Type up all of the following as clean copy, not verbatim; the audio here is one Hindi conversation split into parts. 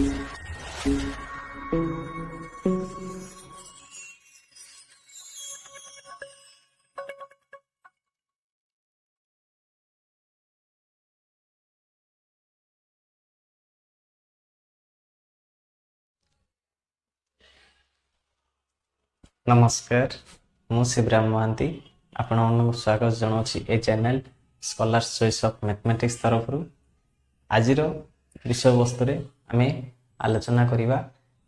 नमस्कार मु शिवराम महांती आपण स्वागत जनावि ए channel Scholars Choice of Mathematics तरफ आज विषय वस्तु रे आमे आलोचना करिबा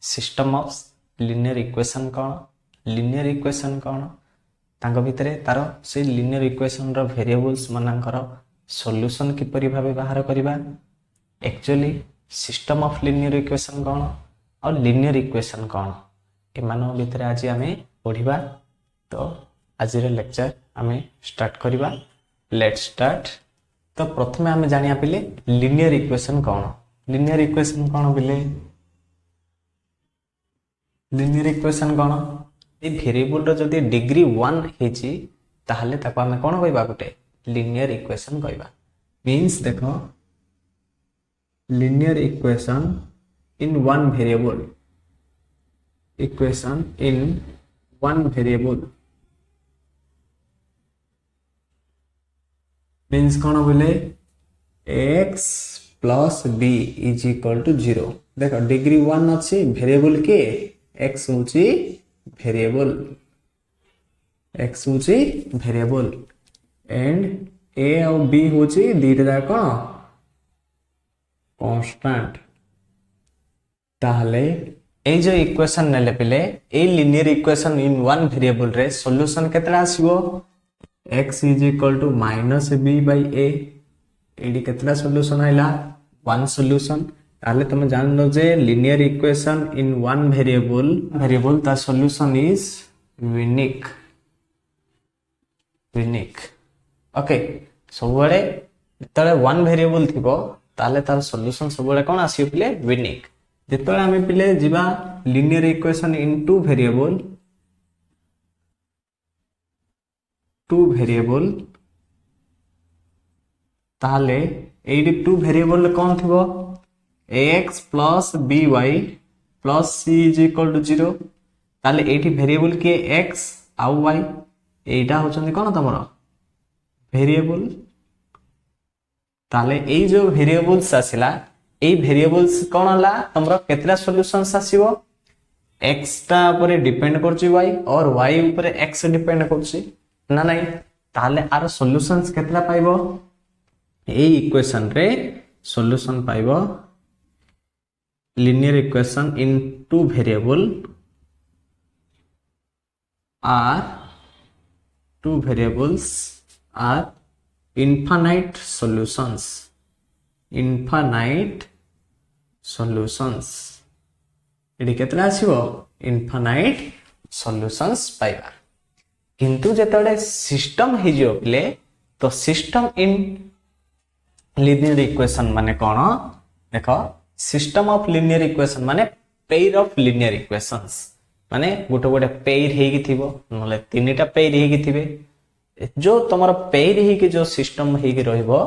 सिस्टम ऑफ लिनियर इक्वेशन कौन तांको भितरे तार से लिनियर इक्वेशन रो वेरिएबल्स मानकर सॉल्यूशन किपरि भाबे बाहर करिबा actually system of linear equation कौन और लिनियर इक्वेशन कौन एमान भितर आज आम पढ़ा। तो आज लेक्चर आम स्टार्ट करवा। Let start. तो प्रथमे आम जानिया पिले लिनियर इक्वेशन कौन। लिनियर इक्वेशन कौन पिले लिनियर इक्वेशन कौन ए वेरिएबल रो जदी डिग्री 1 हेची ताहले ताको आम कौन कहबा गोटे लिनियर इक्वेशन कहबा। मींस देखो linear equation in one variable equation in one variable means कौन बोले x plus b is equal to 0। देखो डिग्री 1 अच्छी वेरिएबल के x होची वेरिएबल एंड a और b होची दीटा कौन कांस्टेंट। ताहले ए जो इक्वेशन नेले पिले ए linear equation in one variable रे सॉल्यूशन केतरा आसीबो x is equal to minus b by a। एडी केतरा सॉल्यूशन आइला वन सॉल्यूशन। ताले तुम जान लो जे linear equation in one variable ता सॉल्यूशन इज यूनिक। ओके सब बड़े तले वन वेरिएबल थिबो ताले तार सॉल्यूशन सब बड़े कोन आसीबो पिले यूनिक। जेतले आमे पिले जिबा linear equation in two variable ताले एडी टू वेरिएबल कोन थिबो ax plus by plus c is equal to 0। ताले एडी वेरिएबल के x आउ y एटा होचंदी कोन तमरो वेरिएबल। ताले ए जो वेरिएबल्स आसिला ए वेरिएबल्स कौन हला तमरो केतरा सॉल्यूशंस आसीबो x ता ऊपर डिपेंड करछि y और y ऊपर x डिपेंड करछि ना नहीं। ताले आर सॉल्यूशंस केतरा पाइबो ए इक्वेशन रे सॉल्यूशन पाइबो linear equation in two variable आर टू वेरिएबल्स आर इनफाइनाइट सॉल्यूशंस एडी केतरा आसीबो इनफाइनाइट सॉल्यूशंस पाइबा। किंतु जेतडे सिस्टम हे जो पिले तो सिस्टम इन लिनियर इक्वेशन माने कोन देखो सिस्टम ऑफ लिनियर इक्वेशन माने पेयर ऑफ लिनियर इक्वेशंस माने गोटे गोटे पेयर हेगी थिबो नले तीनटा पेयर हेगी थिबे। जो तमरो पेयर हेगी जो सिस्टम हेगी रहइबो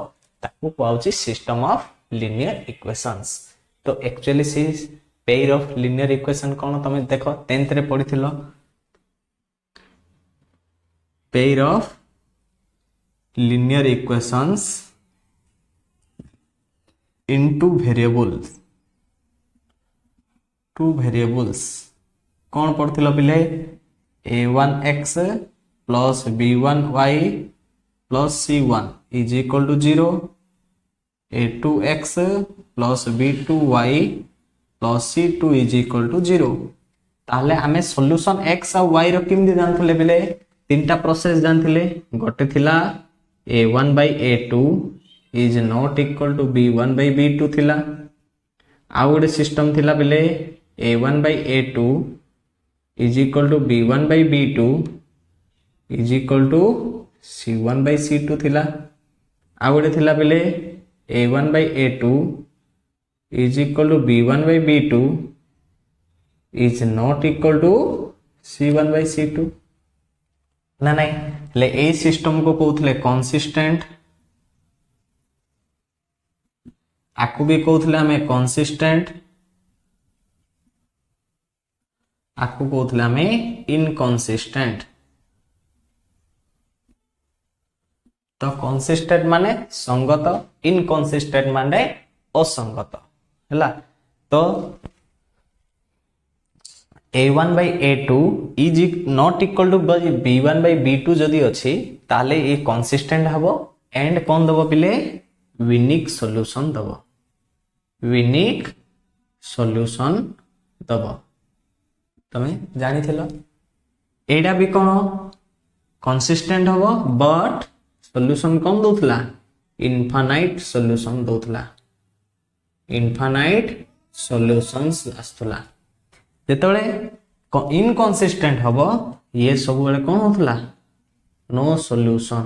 ताकू कहउची सिस्टम ऑफ लिनियर इक्वेशंस। तो एक्चुअली सी पेयर ऑफ लिनियर इक्वेशन कौन तुम देखो 10th रे पढ़िथिलो pair of linear equations in two variables कौन पढ़थिलो पिले a1x plus b1y plus c1 is equal to 0। a2x plus b2y plus c2 is equal to 0। ताहले हमें सॉल्यूशन x और y रो किमदि जानथले बिले तीनटा प्रोसेस जानथले गोटे थिला a1 by a2 is not equal to b1 by b2 थिला। आ गोटे सिस्टम थिला बिले a1 by a2 is equal to b1 by b2 is equal to c1 by c2 थिला। आ गोटे थिला बिले a1 by a2 is equal to b1 by b2 is not equal to c1 by c2 ना नहीं। ले ए सिस्टम को कहउथले कंसिस्टेंट आकु भी कहउथले हमें कंसिस्टेंट आपको कहते आम इनकनसिस्टेंट। तो कंसिस्टेंट माने संगत, इनकनसिस्टेंट माने असंगत हैला। तो a1 by a2 is not equal to b1 by b2 जदि अच्छी ताले ये कंसिस्टेंट हबो एंड कौन दबो पिले यूनिक सॉल्यूशन दबो, यूनिक सॉल्यूशन दबो। तमे जानि थिलो एडा भी कोन कंसिस्टेंट हबो बट सॉल्यूशन कौन दोथला इनफाइनाइट सॉल्यूशन दोथला, इनफाइनाइट सॉल्यूशंस आस्तला। जेतबेले इनकनसिस्टेंट हबो ये सब बेले कौन होतला नो सॉल्यूशन।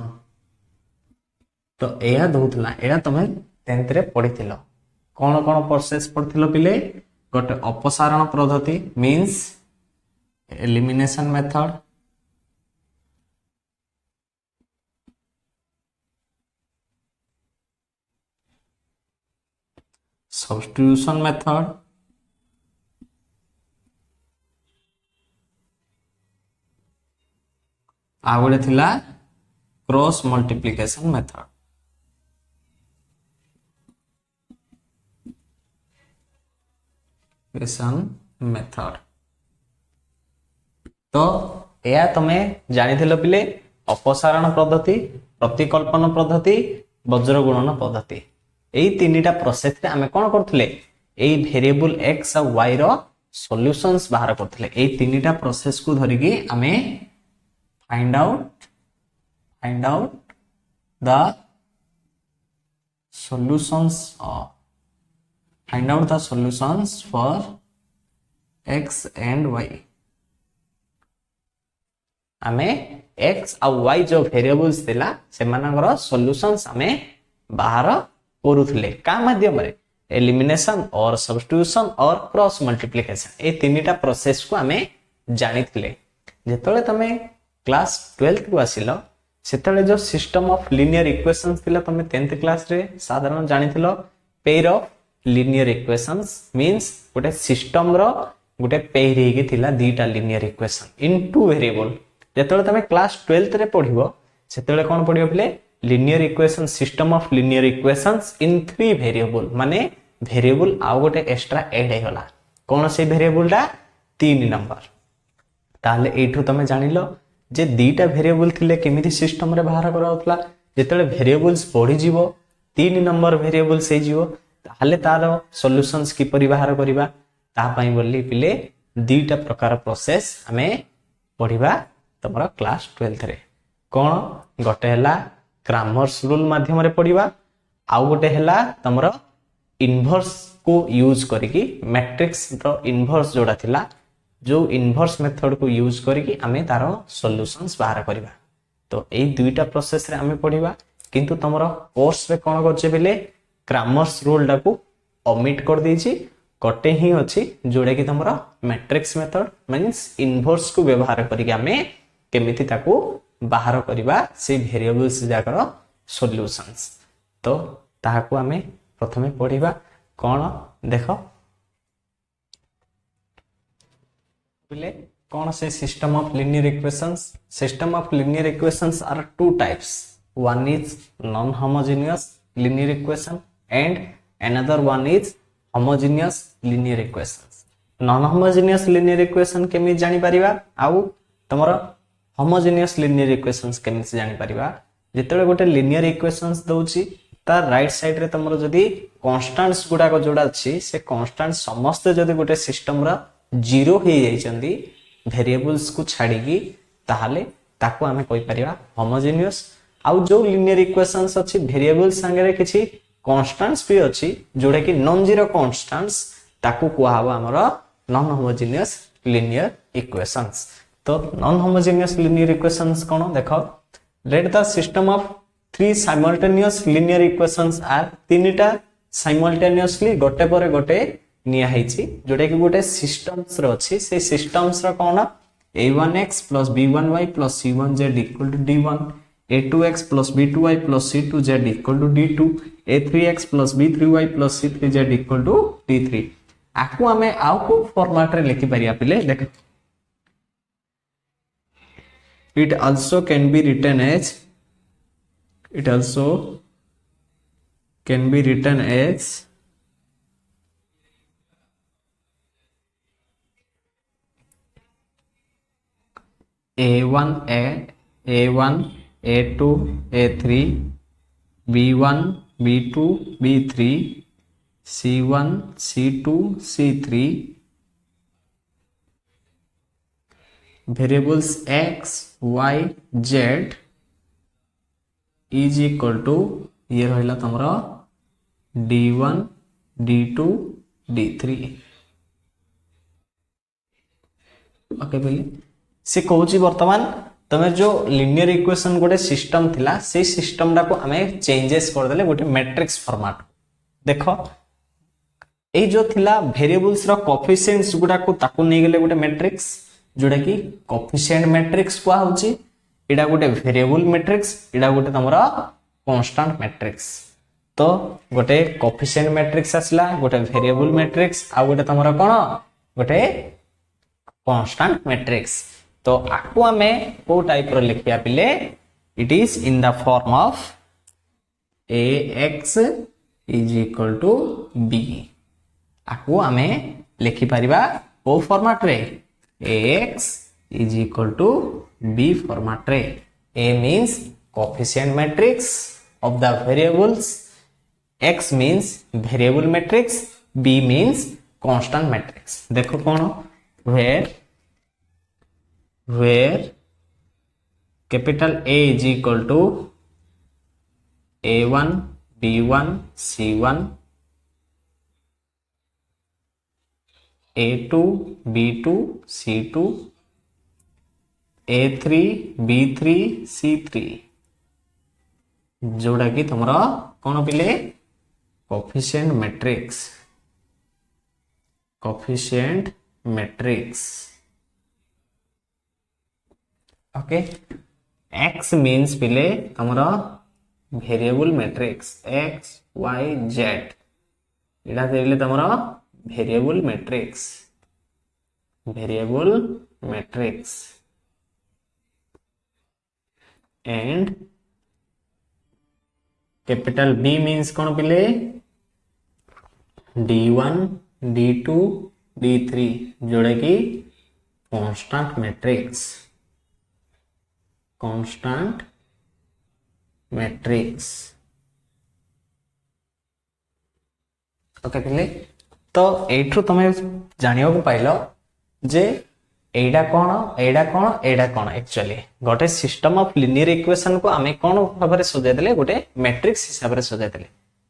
तो एया दोथला एया तमे 10th रे पढिथिलो कोन कोन प्रोसेस पढिथिलो पिले गोटे अपसारण पद्धति means elimination method, substitution method, आगोटे थिला क्रॉस मल्टीप्लिकेशन मेथड। मेथड तो या तमे जानिथिलो पिले अपसारण पद्धति, प्रतिकल्पन पद्धति, वज्र गुणन पद्धति। एई तीनटा प्रोसेस रे आमे कोन करथले एई वेरिएबल x और y रो सॉल्यूशंस बाहर करथले। एई तीनटा प्रोसेस को धरि कि आमे find out the solutions for x and y। आमे x और y जो वेरिएबल्स थिला से मानकर सॉल्यूशंस आमे बाहर करूथले का माध्यम रे एलिमिनेशन और सब्स्टिट्यूशन और क्रॉस मल्टीप्लिकेशन। ए तीनटा प्रोसेस को आमे जानिथिले। जेतले तमे क्लास 12th को आसिलो सेतले जो सिस्टम ऑफ लीनियर इक्वेशंस थिला तमे 10th क्लास रे साधारण जानिथिलो pair of linear equations means गोटे सिस्टम रो गोटे पेयर हेगी थिला दीटा linear equation in two variable. जेतले तमे क्लास 12th रे पढिबो सेतले कोन पढिबो पिले linear equation system of linear equations in 3 variable माने वेरिएबल आउ गोटे एक्स्ट्रा ऐड हे गला कोन से वेरिएबल दा 3 नंबर। ताले एठू तमे जानिलो जे दीटा वेरिएबल थिले केमिति सिस्टम रे बाहर कराउतला जेतले वेरिएबल्स बढ़ी जीवो 3 नंबर वेरिएबल्स हे जीवो ताले तारो सॉल्यूशंस की परि बाहर करिबा ता पई बोली पिले दीटा प्रकार प्रोसेस हमें पढिबा तमरा क्लास 12th रे। कोन गोटे हला क्रैमर्स रूल माध्यम रे पढिबा आउ गोटे हला तमरा इनवर्स को यूज करिकि मैट्रिक्स रो इनवर्स जोडा थिला जो इनवर्स मेथड को यूज करिकि आमे तारो सॉल्यूशंस बाहर करिबा। तो एई दुईटा प्रोसेस रे आमे पढिबा किंतु तमरो कोर्स रे कोन करछे बेले क्रैमर्स रूल डाकू ओमिट कर देछि गोटे ही अछि जोडे कि तमरो मैट्रिक्स मेथड मींस इनवर्स को व्यवहार करिकि आमे केमिति ताकू बाहर करिबा से वेरिएबल्स जाकर सॉल्यूशंस। तो ताहाकू आमे प्रथमे पढिबा कोन देखो कौन से system of linear equations. System of linear equations are two types, one is non homogeneous linear equation and another one is homogeneous linear equations. Non homogeneous linear equation केमि जानि परिबा आउ तमरो होमोजेनियस लीनियर इक्वेशंस केमि जानि परिबा जेतेले गोटे लीनियर इक्वेशंस दउची तार राइट साइड रे तमरो जदी कांस्टेंट्स गुडा को जोडा अछि से कांस्टेंट समस्त जदी गोटे सिस्टम रा जीरो हो जाइछंदी वेरिएबल्स को छाड़ी ताहले ताको आमे कोइ परिबा होमोजेनियस। आउ जो लीनियर इक्वेशंस अछि वेरिएबल्स संगे किछि कांस्टेंट्स भी अछि जोडे कि नॉन जीरो कांस्टेंट्स ताको कुआबा हमरो नॉन होमोजेनियस लीनियर इक्वेशंस। तो नॉन होमोजेनियस लीनियर इक्वेशंस कोन देखो let the system of 3 simultaneous linear equations are तीनटा साइमल्टेनियसली गोटे पर गोटे निया हेछि जोडे कि गोटे सिस्टम्स रो अछि से सिस्टम्स रो कोन a1x + b1y + c1z = d1 a2x + b2y + c2z = d2 a3x + b3y + c3z = d3। आकु हमें आउ को फॉर्मेट रे लिखि परिया पिले देख it also can be written as a1 a1 a2 a3 b1 b2 b3 c1 c2 c3 variables x y z is equal to ये रहिला तमरा d1 d2 d3 ओके बोली से कहूची वर्तमान तमे जो लिनियर इक्वेशन गोटे सिस्टम थिला से सिस्टम डा को हमें चेंजेस कर देले गोटे मैट्रिक्स फॉर्मेट देखो ए जो थिला वेरिएबल्स रो कोएफिशिएंट्स गुडा को ताकू नै गेले गोटे मैट्रिक्स जोडा की कोएफिशिएंट मैट्रिक्स को होची एडा गोटे वेरिएबल मैट्रिक्स एडा गोटे तमरा कांस्टेंट मैट्रिक्स तो गोटे कोएफिशिएंट मैट्रिक्स आसला गोटे वेरिएबल मैट्रिक्स आ गोटे तमरा कोन गोटे कांस्टेंट मैट्रिक्स तो आकु हमें को टाइप रो लिखिया पिले it is in the form of ax is equal to b आकु हमें लिखि परिबा को फॉर्मेट रे ax is equal to b format रे a means coefficient matrix of the variables x means variable matrix b means constant matrix देखो कौन where capital A is equal to A1 B1 C1 A2 B2 C2 A3 B3 C3 जोड़ा कि तुमरा कौन पिले coefficient matrix okay x means पिले हमरा variable matrix x y z इडा देले तमरा variable matrix and capital B means कौन पिले d1 d2 d3 जोड़े की कांस्टेंट मैट्रिक्स ओके पिले तो एठु तमे जानियो को पाइलो जे एडा कोन एक्चुअली गोटे सिस्टम ऑफ लिनियर इक्वेशन को हमें कोन भाबरे सजाय देले गोटे मैट्रिक्स हिसाब रे सजाय देले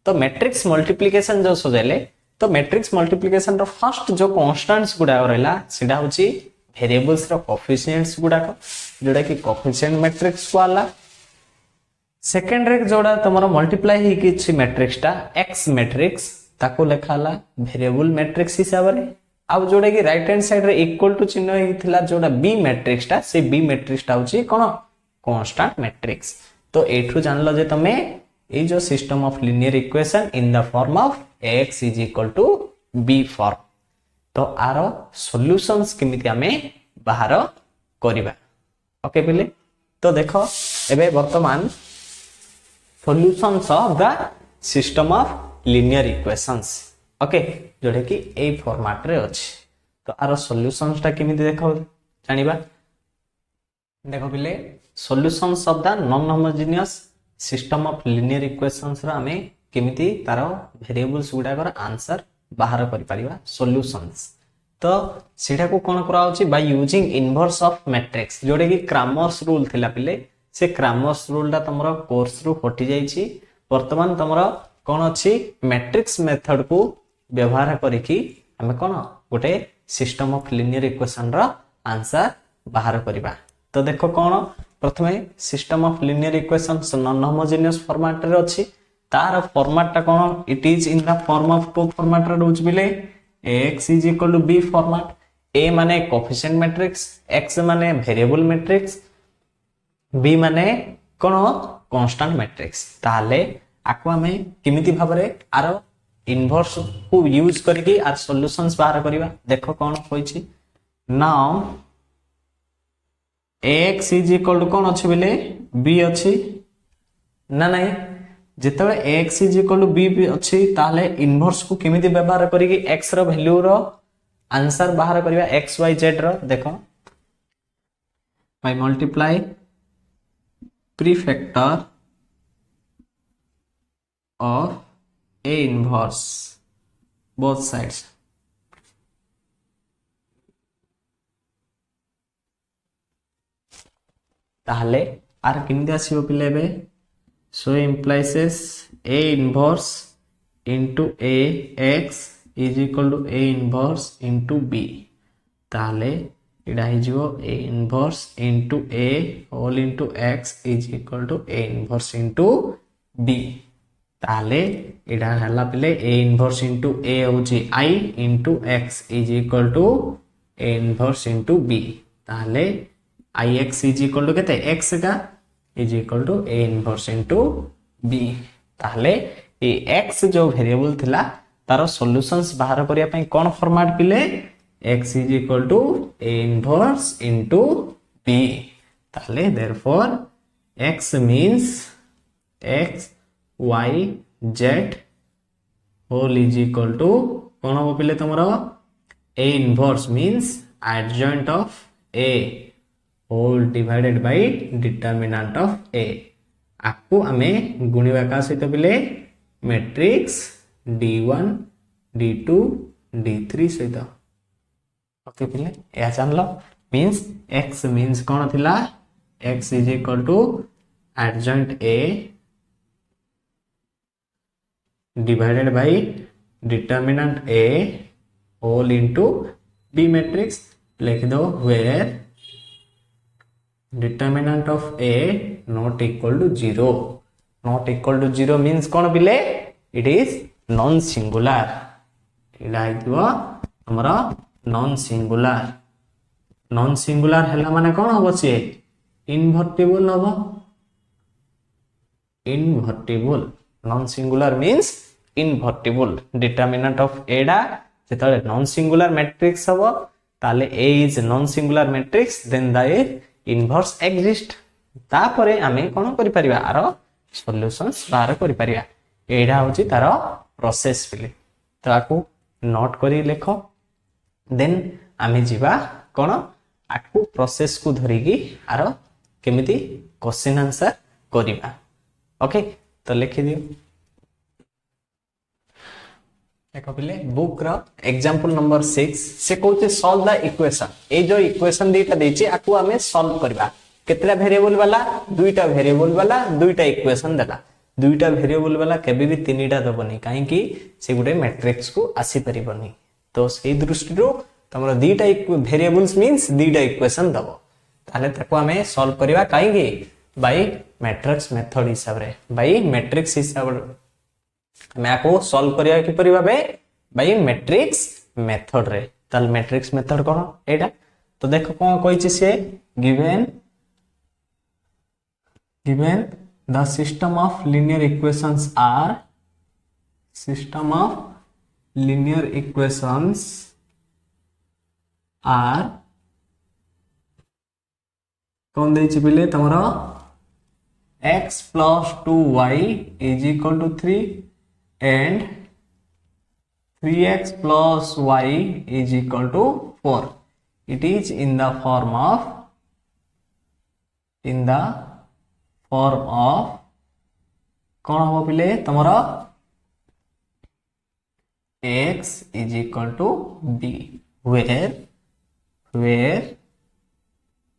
तो मैट्रिक्स मल्टीप्लिकेशन जो सजायले तो मैट्रिक्स मल्टीप्लिकेशन रो फर्स्ट जो कांस्टेंट्स गुडा रहला सेडा होची वेरिएबल्स रो कोएफिशिएंट्स गुडा जोड़ा कि कोएफिशिएंट मैट्रिक्स को आला सेकंड रे जोड़ा तमरो मल्टीप्लाई ही किछि मैट्रिक्स टा x मैट्रिक्स ताको लेखाला वेरिएबल मैट्रिक्स हिसाब रे अब जोड़ा कि राइट हैंड साइड रे इक्वल टू चिन्ह ही थिला जोड़ा b मैट्रिक्स टा से b मैट्रिक्स टा होची कोन कांस्टेंट मैट्रिक्स तो एठु जानलो जे तमे ए जो system of linear equation in the form of x is equal to b form तो आरो सॉल्यूशंस केमिति हमें बाहर करिबा ओके पिले तो देखो एबे वर्तमान solutions of the system of linear equations okay जोड़े कि ए फॉर्मेट रे अछि तो आरो सॉल्यूशंस ता केमिति देखो जानिबा देखो पिले solutions of the non homogeneous system of linear equations रा हमें केमिति तारो वेरिएबल्स गुडा कर आंसर बाहर करि परिबा सॉल्यूशंस तो सेटा को कोन करा होची by using inverse of matrix जोडे कि क्रामर्स रूल थिला पिले से क्रामर्स रूल दा तमरो कोर्स रु हटि जाई छी वर्तमान तमरो कोन अछि मैट्रिक्स मेथड को व्यवहार करिकि हमें कोन गोटे सिस्टम ऑफ लिनियर इक्वेशन रा आंसर बाहर करिबा तो देखो कोन प्रथमे system of linear equation non homogeneous format रे अछि तार फॉर्मेट ता कोन it is in the form of को फॉर्मेट रे दोच बिले x is equal to b format a माने कोएफिशिएंट मैट्रिक्स x माने वेरिएबल मैट्रिक्स b माने कोन कांस्टेंट मैट्रिक्स ताले आको हमें किमिति भाबरे आरो इनवर्स को यूज करके आर सॉल्यूशंस बाहर करिबा देखो कोन होई छी now ax is equal to कौन अच्छे बोले b अच्छी ना नहीं जिते ax is equal to b अच्छी ताहले इनवर्स को केमिति व्यवहार करिकी x रो वैल्यू रो आंसर बाहर करिवा x y z रो देखो by multiply prefactor of a inverse both sides ताहले आर किंदे आसीबो पिले बे so implies a inverse into a x is equal to a inverse into b ताहले इडा hi जिवो a inverse into a whole into x is equal to a inverse into b ताहले इडा हला पिले a inverse into a होची I into x is equal to a inverse into b ताहले ix is equal to केते x का is equal to a inverse into b ताहले ए x जो वेरिएबल थिला तारो सॉल्यूशंस बाहर करिया पई कोन फॉर्मेट पिले x is equal to a inverse into b ताहले therefore x means x y z whole is equal to कोन हो पिले तमरो a inverse means adjoint of a whole divided by determinant of a आपको हमें गुणिवा का सहित पिले मैट्रिक्स d1 d2 d3 सहित ओके पिले या जानलो मींस x मींस कोन थिला x is equal to adjoint a divided by determinant a whole into b matrix लिख दो where determinant of a not equal to 0 not equal to 0 means कौन बिले it is non singular Ida हितबो हमरा non singular हला माने कौन होबो से invertible होबो invertible non singular means invertible determinant of a डा जेतले non singular matrix होबो ताले a is non singular matrix then the inverse exist तापरे हमें कोन करि परिबा आरो सॉल्यूशंस बाहर करि परिबा एडा होची तारो प्रोसेस पिले ताकू नोट करी लेखो देन हमें जीवा कोन आकू प्रोसेस को धरिगी आरो केमिति क्वेश्चन आंसर करिबा ओके तो लिखि दियो देखो पिले बुक रो एग्जांपल नंबर 6 से कहते सॉल्व द इक्वेशन ए जो इक्वेशन दीटा देछि आकु हमें सॉल्व करबा केतला वेरिएबल वाला दुईटा वेरिएबल वाला दुईटा इक्वेशन देला दुईटा वेरिएबल वाला केबे भी तीनटा दबनी काहे कि से गुटे मैट्रिक्स को आसी परिबनी तो सेही दृष्टि रो तमरो दुईटा वेरिएबल्स मींस दुईटा इक्वेशन दबो ताले ताको हमें सॉल्व करबा काहे कि बाय मैट्रिक्स मेथड हिसाब रे बाय मैट्रिक्स हिसाब मैं आपको सॉल्व करिया कि परिबा बाय मैट्रिक्स मेथड रे ताल मैट्रिक्स मेथड कोन एटा तो देखो कोन कहिछि से given the system of linear equations are कोन देछि बिले तमरो x plus 2y is equal to 3 and 3x plus y is equal to 4 it is in the form of कौन हो पिले तमरा x is equal to b where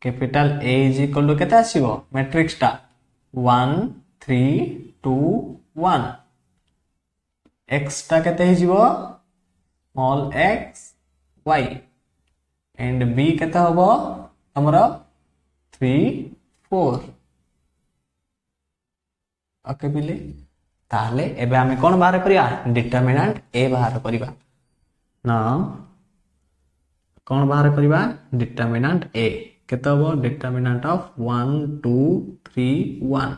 capital A is equal to केता आसीबो मैट्रिक्स टा 1 3 2 1 x टा केते हि जीवो small x y and b केता होबो हमरा 3 4 ओके बिले ताले एबे हमें कोन बाहर करिया डिटरमिनेंट a बाहर करिबा ना कोन बाहर करिबा डिटरमिनेंट a केता होबो डिटरमिनेंट ऑफ 1 2 3 1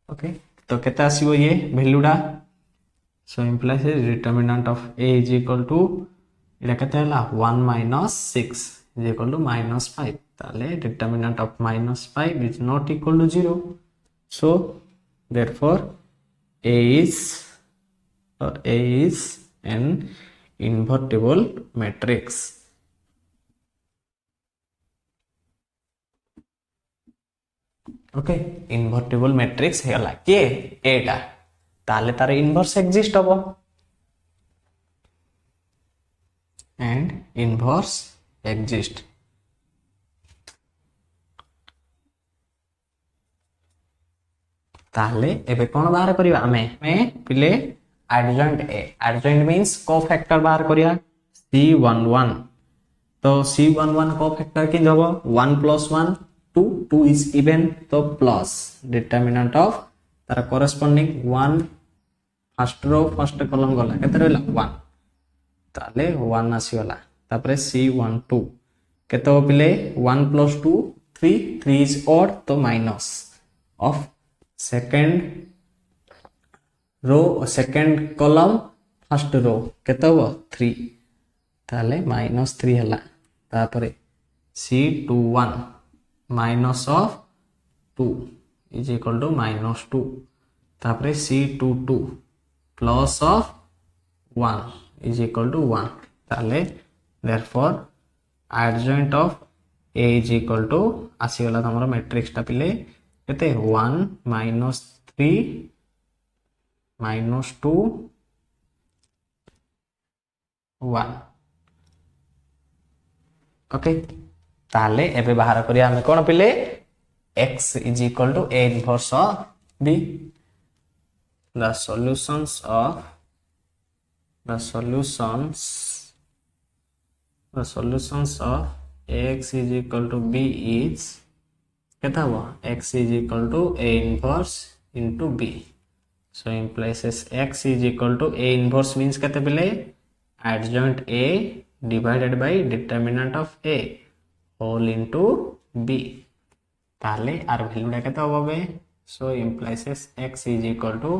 ओके तो केता आसीबो ये वैल्यूडा so implies determinant of a is equal to Ida केता हला 1 - 6 is equal to -5. ताले determinant of -5 is not equal to 0. So therefore A is an invertible matrix. ओके इनवर्टिबल मैट्रिक्स हेला के एटा ताले तार इनवर्स एग्जिस्ट हबो एंड इनवर्स एग्जिस्ट ताले एबे कोन बाहर करिवा हमें पिले एडजॉइंट मींस कोफैक्टर बाहर करिया C11 तो C11 कोफैक्टर किन हबो 1 + 1 2 is even तो प्लस डिटरमिनेंट ऑफ तार corresponding 1 first row first column गला केते रहला 1 ताले 1 आसी गला तापरे C12 केते हो पिले 1 + 2 3 is odd तो minus of second row second column first row केते हो 3 ताले -3 हला तापरे C21 minus of 2 is equal to -2 तापरे C22 plus of 1 is equal to 1 ताले therefore adjoint of A is equal to आसी गला हमर मैट्रिक्स टा पिले केते 1 -3 -2 1 ओके ताले एबे बाहर करिया हमें कोन पिले x is equal to a inverse of b the solutions of x is equal to b is केता हो x is equal to a inverse into b so implies x is equal to a inverse means केते पिले adjoint a divided by determinant of a whole into b ताले आर वैल्यू डा केता होबे सो implies x is equal to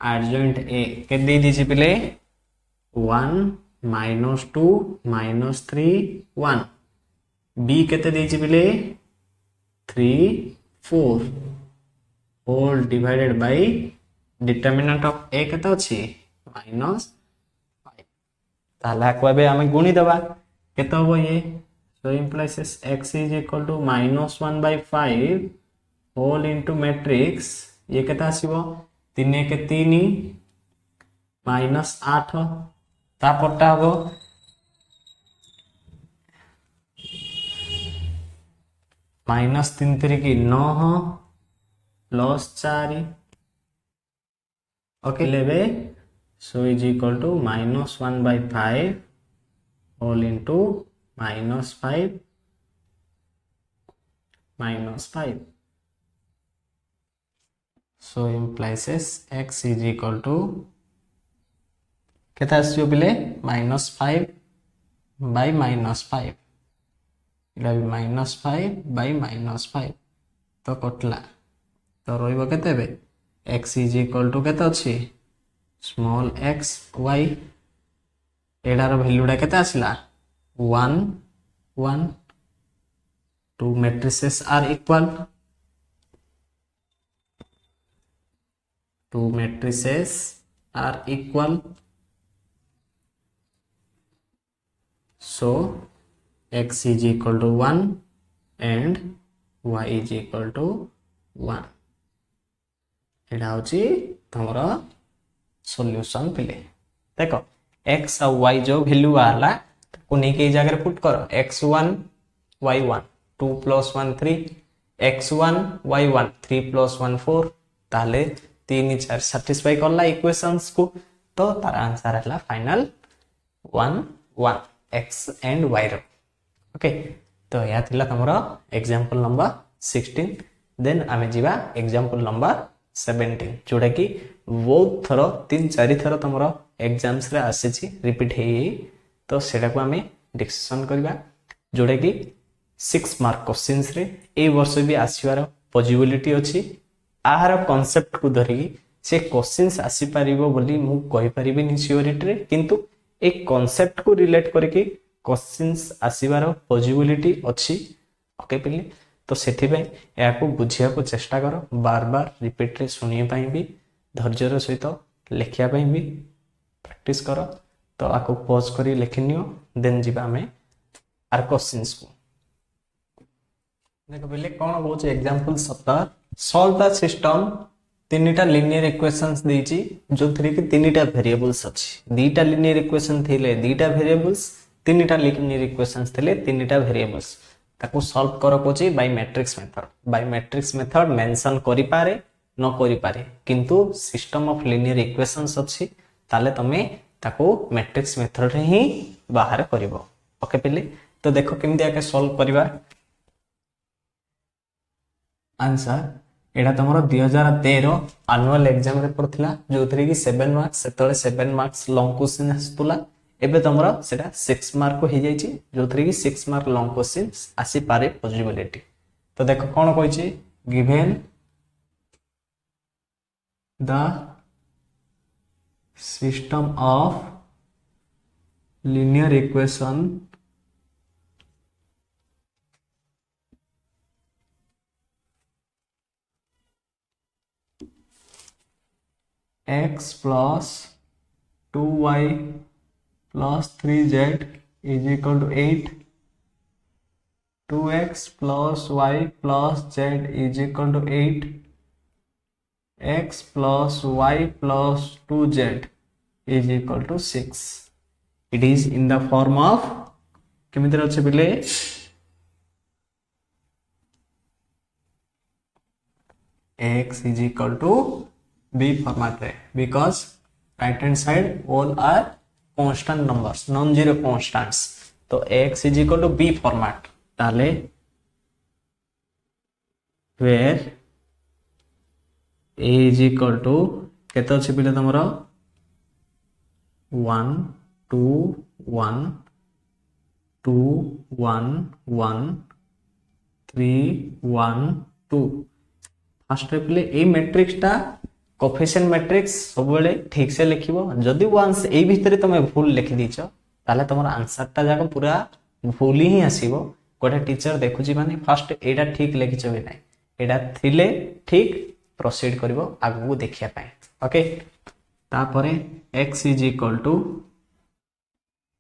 adjoint a के दे दीजिए पहले 1 -2 -3 1 b केते दीजिए पहले 3 4 whole divided by determinant of a केता अछि -5 ताला को बे हमें गुणी दबा केता होबो ये so implies x is equal to -1/5 whole into matrix ये केता आसीबो 3 के 3 -8 तापरटा हबो -3 3 की 9 +4 ओके लेबे so is equal to -1/5 whole into -5 so implies x is equal to केता आसियो बिले -5 by -5 इला भी -5 by -5 तो कटला तो रोइबो केते बे x is equal to केता अछि small x y एडार वैल्यूडा केता आसिला 1 1 two matrices are equal so x is equal to 1 and y is equal to 1 एडा होची तमरा सॉल्यूशन पिले देखो x और y जो वैल्यू आला को नहीं के जगह पुट करो x1 y1 2 + 1 3 x1 y1 3 + 1 4 ताले 3 4 सैटिस्फाई करला इक्वेशंस को तो तार आंसर हला फाइनल 1 1 x एंड y रो ओके तो या थिला तमरा एग्जांपल नंबर 16 देन आमे जीवा एग्जांपल नंबर 17 जोडा की बहुत थरो 3-4 थरो तमरा एग्जाम्स रे आसेची रिपीट हे तो सेटा को आमे डिस्कशन करबा जोडा की 6 मार्क क्वेश्चंस रे ए वर्ष भी आसीवार पॉसिबिलिटी अछि आहार कांसेप्ट को धरि से क्वेश्चंस आसी परिबो बोली मु कहि परिबे नि सियोरिटी रे किंतु एक कांसेप्ट को रिलेट करके क्वेश्चंस आसीबार पॉसिबिलिटी अच्छी। ओके पिले तो सेथि पे या को बुझिया को चेष्टा करो, बार बार रिपीट रे सुनिए पाई भी धैर्यर सहित लिखिया पाई भी प्रैक्टिस करो। तो आको पॉज करी लिखिनियो देन जीवा हमें आर क्वेश्चंस को देखो पहले कौन होच एग्जांपल 17 सॉल्व द सिस्टम तीनटा लिनियर इक्वेशंस देची जो थ्री के तीनटा वेरिएबल्स अछि दीटा लिनियर इक्वेशन थिले दीटा वेरिएबल्स तीनटा लिनियर इक्वेशंस थिले तीनटा वेरिएबल्स ताको सॉल्व करो कोची बाय मैट्रिक्स मेथड मेंशन करि पारे न करि पारे किंतु सिस्टम ऑफ लिनियर इक्वेशंस अछि ताले तमे ताको मैट्रिक्स मेथड रे ही बाहर करिवो। ओके पिले तो देखो केमति आके सॉल्व करिवा आंसर एटा तमरो 2013 एनुअल एग्जाम रे पड़थिला जो थ्री की 7 मार्क्स सेतले 7 मार्क्स लॉन्ग क्वेश्चन आस्तुला एबे तमरो सेटा 6 मार्क को हो जाई छी जो थ्री की 6 मार्क लॉन्ग क्वेश्चन आसी पारे पॉसिबिलिटी। तो देखो कोन कहै छी given the system of linear equation x plus 2y plus 3z is equal to 8, 2x plus y plus z is equal to 8, x plus y plus 2z is equal to 6. It is in the form of केमिति रहছে बिले x is equal to b format रे because right hand side all are constant numbers non zero constants तो x is equal to b format ताले where a is equal to केते अछि बिले तमरो 1 2 1 2 1 1 3 1 2 फर्स्ट पे ए मैट्रिक्स टा कोफिशिएंट मैट्रिक्स सब बेले ठीक से लिखिबो जदी वंस ए भीतर तमे भूल लिखि दिछो ताले तमरा आंसर टा जाको पूरा भूल ही आसीबो कोठे टीचर देखुची माने फर्स्ट एटा ठीक लिखिछो बे नै एटा थिले ठीक प्रोसीड करिवो आगु देखिया पाए। ओके तापरे x is equal to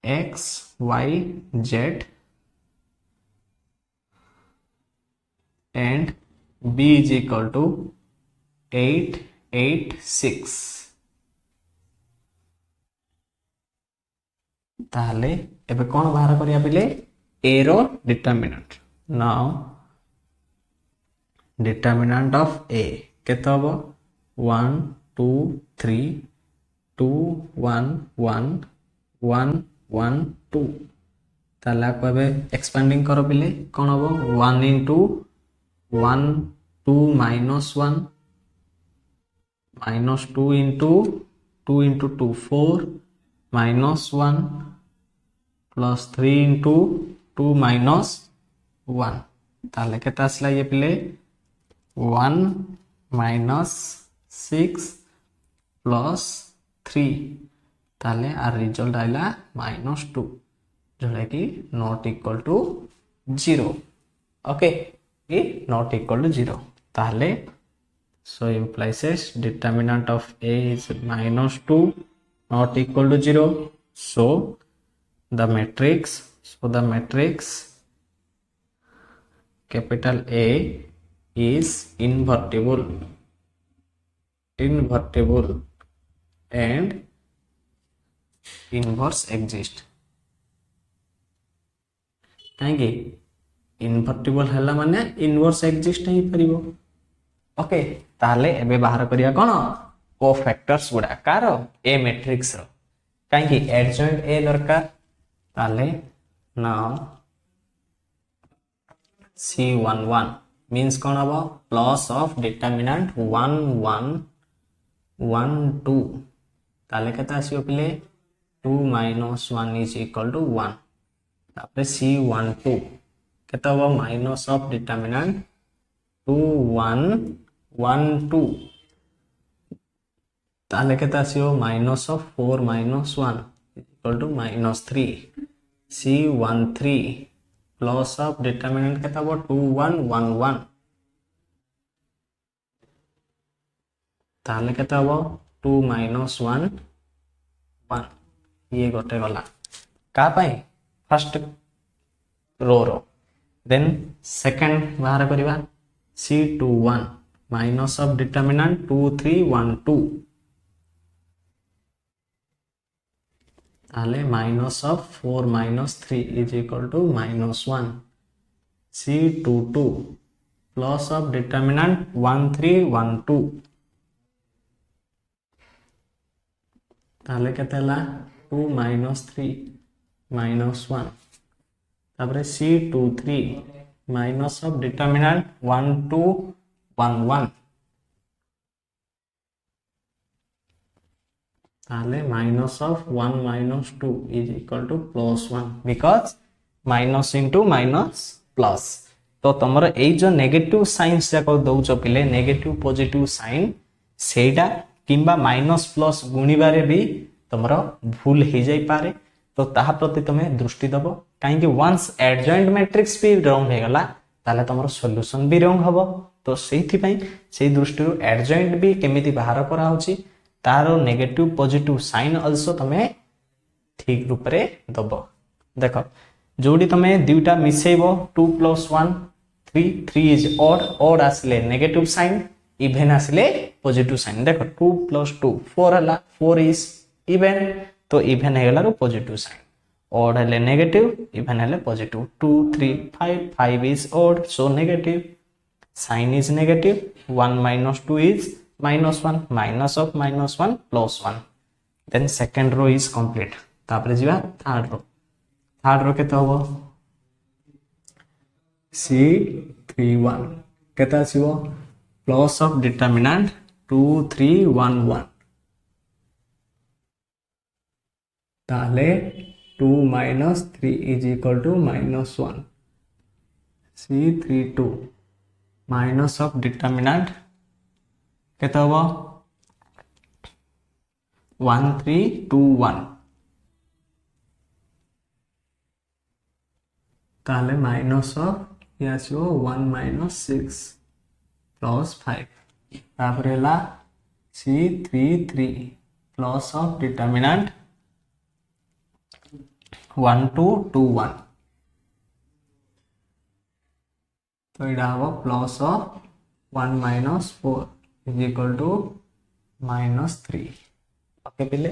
x y z and b is equal to 8 8 6 ताले एबे कोन बाहर करिया पिले a रो determinant now determinant of a केते हबो 1 2 3 2 1 1 1 1 2 ताला को एबे एक्सपेंडिंग करो पिले कोन हबो 1 into 1 2 minus 1 minus 2 into 2 4 minus 1 plus 3 into 2 minus 1 ताले केता आसला ये पिले 1 minus 6 plus 3 ताले आर रिजल्ट आइला -2 जोड़ा कि नॉट इक्वल टू 0। ओके ये नॉट इक्वल टू 0 ताले so implies determinant of a is -2 not equal to 0 so the matrix capital A is invertible and inverse exist काहे इनवर्टिबल हला माने इनवर्स एग्जिस्ट ही परिबो। ओके ताले एबे बाहर करिया कोन कोफैक्टर्स गुडा कार ए मैट्रिक्स रो काहे एडजॉइंट ए दरकार ताले नाउ C11 मींस कोन हबो प्लस ऑफ डिटरमिनेंट 1 1 1 2 ताले केता आसीओ पिले 2 minus 1 is equal to 1 तापरे C12 केता हबो माइनस ऑफ डिटरमिनेंट 2 1 1 2 ताले केता आसीओ minus of 4 minus 1 equal to -3 C13 plus of determinant केता हो 2111 ताले केता हो 2 माइनस 1 1 ये गोटे गला का पाई first row row then second बाहर करबा C21 माइनस ऑफ डिटरमिनेंट 2312 ताले minus of 4 minus 3 is equal to minus 1 C22 plus of determinant 1312 ताले केतेला 2 माइनस 3 माइनस 1 तापरे C23 माइनस ऑफ डिटरमिनेंट 1211 ताले minus of 1 minus 2 is equal two plus 1 because minus into minus plus तो तुम ए जो नेगेटिव साइंस जाक दौच पिले नेगेटिव पॉजिटिव साइन सेटा किंबा माइनस प्लस गुणिबारे भी तुम भूल हो जाई पारे तो ताहा प्रति तुम्हें दृष्टि दब कहीं वंस एडजॉइंट मैट्रिक्स भी रॉन्ग हो गला ताले तुम सॉल्यूशन भी रॉन्ग हबो तो सेहि पई से दृष्टि एडजॉइंट भी केमिति बाहर करा होची तारो नेगेटिव पॉजिटिव साइन आल्सो तमे ठीक रूप रे दब देखो जोडी तमे दुईटा मिसेइबो 2 + 1 3 3 इज ऑड आसले नेगेटिव साइन इवन आसले पॉजिटिव साइन देखो 2 + 2 4 हला 4 इज इवन तो इवन हेगला पॉजिटिव साइन ऑड हेले नेगेटिव इवन हेले positive 2 3 5 5 is odd so negative sign is negative 1 - 2 is -1 minus of -1 plus 1 then second row is complete तापरे जीवा थर्ड रो केते होबो C31 केते आसीबो प्लस ऑफ डिटरमिनेंट 2311 ताले 2 - 3 is equal to -1 C32 minus of determinant केते होबो 1321 ताले माइनस ऑफ ये आसीबो 1 - 6 प्लस 5 तापर हला C33 प्लस ऑफ डिटरमिनेंट 1221 तो इडा हो plus of 1 - 4 is equal to -3 okay पिले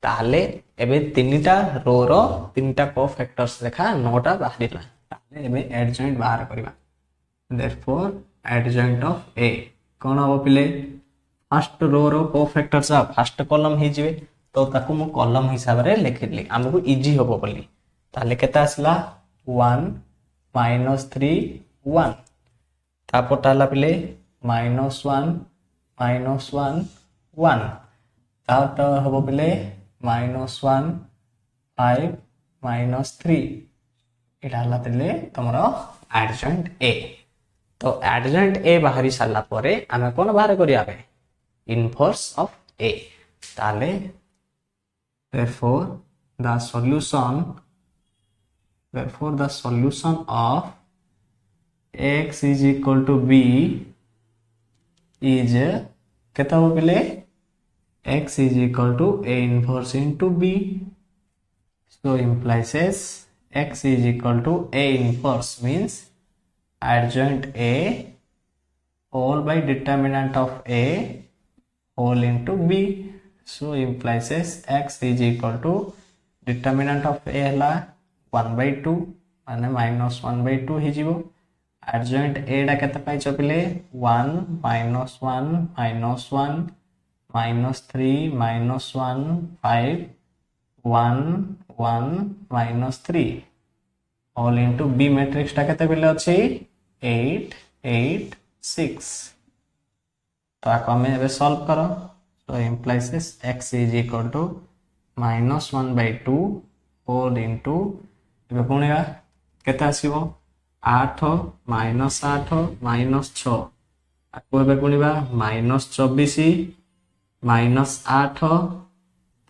ताले एबे तीनटा रो रो तीनटा कोफैक्टर्स देखा नोटा बाहरिला ताले एबे एडजॉइंट बाहर करबा देयरफॉर एडजॉइंट ऑफ ए कोन हो पिले फर्स्ट रो रो कोफैक्टर्स फर्स्ट कॉलम हे जिवे तो ताकू मु कॉलम हिसाब रे लिखिली हमको इजी होबो बोली ताले केता आसला 1 - 3 1 तापर ताला पिले -1 -1 1 तापर होबो पिले -1 5 - 3 इटा हला पिले तमरो एडजॉइंट ए तो एडजॉइंट ए बाहरी साला परे आमे कोन बाहर करिया बे इनवर्स ऑफ ए ताले therefore the solution of x is equal to b is केता हो पिले x is equal to a inverse into b so implies as x is equal to a inverse means adjoint a all by determinant of a whole into b so implies as x is equal to determinant of a हला 1/2 माने -1/2 ही जीवो adjoint a डा केते पाइछ पिले 1 -1 -1 -3 -1 5 1 1 -3 all into b मैट्रिक्स टा केते पिले अछि 8 8 6 तो आको हमें एबे सॉल्व करो so implies this x is equal to -1/2 whole into एबे कोनेगा केते आसीबो 8 -8 -6 आको एबे कोनिबा -24 -8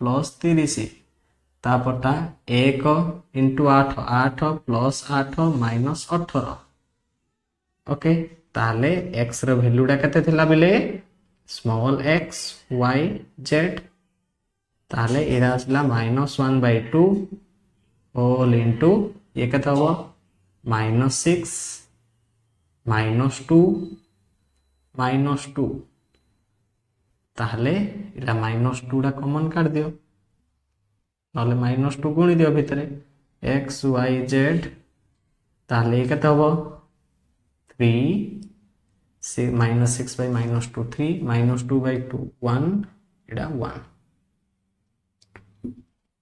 + 30 तापरटा 1 इंटू 8 8 प्लस 8 माइनस 18 ओके ताले x रो वैल्यूटा केते थिला बेले स्मॉल x y z ताले एरा आसला -1/2 होल इंटू ये केते हो -6 -2 -2 ताहले इला -2 टा कॉमन काट दियो नले -2 गुणी दियो भितरे x y z ताहले ये केते हो 3 -6 by -2 3 -2/2 1 इडा 1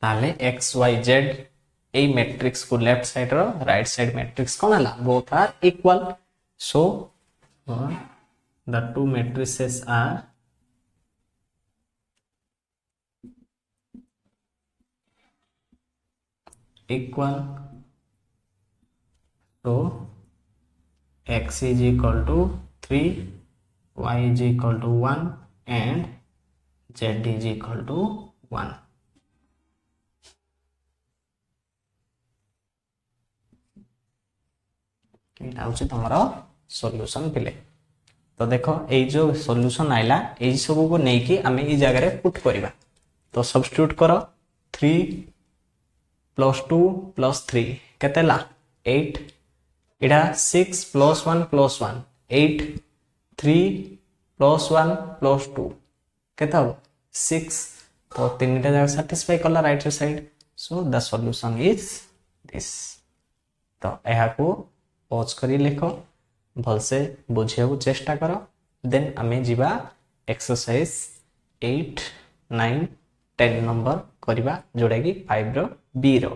ताले x y z ए मैट्रिक्स को लेफ्ट साइड रो राइट साइड मैट्रिक्स कोन हला both are equal so the two matrices are equal so x is equal to 3 y is equal to 1 and z is equal to 1 एटा होची तमरो सॉल्यूशन पिले तो देखो ए जो सॉल्यूशन आइला ए सब को नहीं कि हमें ई जगह रे पुट करबा तो सब्स्टिट्यूट करो 3 + 2 + 3 केतेला 8 इडा 6 + 1 + 1 8 3 + 1 + 2 केता हो 6 तो तीनटा जगह सैटिस्फाई करला right side so the solution is this तो एहा को पॉज करी लिखो भलसे बुझिया चेष्टा कर देन आमे जीवा एक्सरसाइज 8 9 10 नंबर करबा जोड़ा कि 5 रो बी रो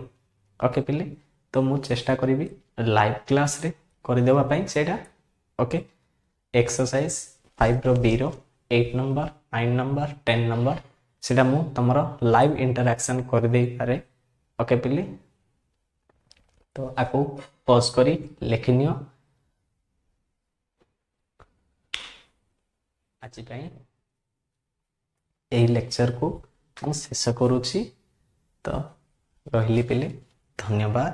ओके पिले तो मु चेष्टा करिवि लाइव क्लास रे कर देबा पई सेटा ओके एक्सरसाइज 5 रो बी रो 8 नंबर 9 नंबर 10 नंबर सेटा मु तमरो लाइव इंटरैक्शन कर दे पारे ओके पिले तो आको पॉज करी लिखनियो आज यही लेक्चर को हम शेष करुच्ची तो रही पे धन्यवाद।